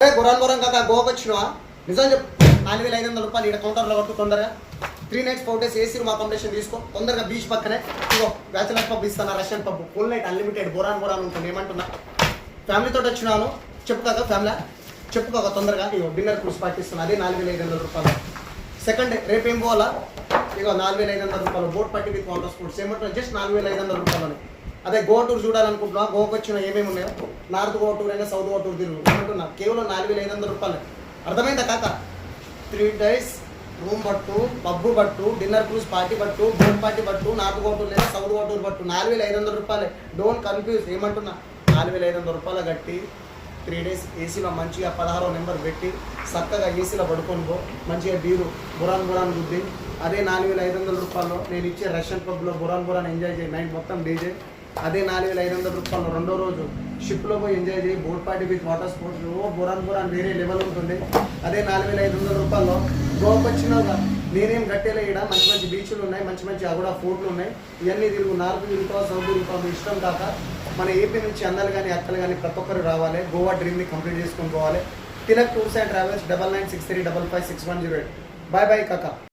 గురాన్ కాక గోవాకి వచ్చినావా? నిజం చెప్పు. 4,500 రూపాయలు ఇక్కడ కౌంటర్లో కొట్టు తొందరగా. 3 nights 4 days AC room accommodation తీసుకో తొందరగా. బీచ్ పక్కనే ఇగో బ్యాచులర్ పబ్ ఇస్తాను, Russian pub, full night unlimited. Boron ఉంటుంది. ఏమంటున్నా ఫ్యామిలీతో వచ్చినాను చెప్పు కాక. ఫ్యామిలీ చెప్పు కాక తొందరగా. ఇగో డిన్నర్ క్రూజ్ పార్టీ ఇస్తాను, అదే 4,500 రూపాయలు. సెకండ్ డే రేపు ఏం పోవాలా? ఇగో 4,500 రూపాయలు. Boat party with water sports. ఏమంటున్నా జస్ట్ 4,500 రూపాయలు. అదే గోవా టూర్ చూడాలనుకుంటున్నా. గోవాకి వచ్చిన ఏమేమి ఉన్నాయో, నార్త్ గోవా టూర్ అయినా సౌత్ గోవా టూర్ తిరుగు ఏమంటున్నా కేవలం 4,500 రూపాయలు. అర్థమైందా కాక? 3 days రూమ్ పట్టు, పబ్బు పట్టు, డిన్నర్ క్రూజ్ పార్టీ పట్టు, బోట్ పార్టీ పట్టు, నార్త్ గోవా టూర్ లేదా సౌత్ గోవా టూర్ పట్టు. 4,500 రూపాయలే. Don't confuse. ఏమంటున్నా 4,500 రూపాయలు కట్టి 3 days ఏసీలో మంచిగా 16వ నెంబర్ పెట్టి చక్కగా ఏసీలో పడుకొని పో. మంచిగా బీరు బురాన్ గుద్ది. అదే 4,500 రూపాయలు నేను ఇచ్చే రష్యన్ పబ్లో బురాన్ ఎంజాయ్ చేయి. నైట్ మొత్తం డీజే. అదే 4,500 రూపాయలు రెండో రోజు షిప్లో పోయి ఎంజాయ్ చేయి. Boat party with water sports. Burhan వేరే లెవెల్ ఉంటుంది. అదే 4,500 రూపాయల్లో గోవాకి వచ్చినావుగా. నేనేం గట్టేలే. ఇక్కడ మంచి బీచ్లు ఉన్నాయి, మంచి అగూడా ఫోర్ట్లు ఉన్నాయి. ఇవన్నీ తిరుగు. నార్త్ తిరుగుతావు, సౌత్ తిరుగుతావు, ఇష్టం కాక. మన ఏపీ నుంచి అన్నలు కానీ అక్కలు కానీ ప్రతి ఒక్కరు రావాలి. గోవా డ్రీమ్ని కంప్లీట్ చేసుకొని పోవాలి. Tilak tours and travels 9963555610. Bye కాకా.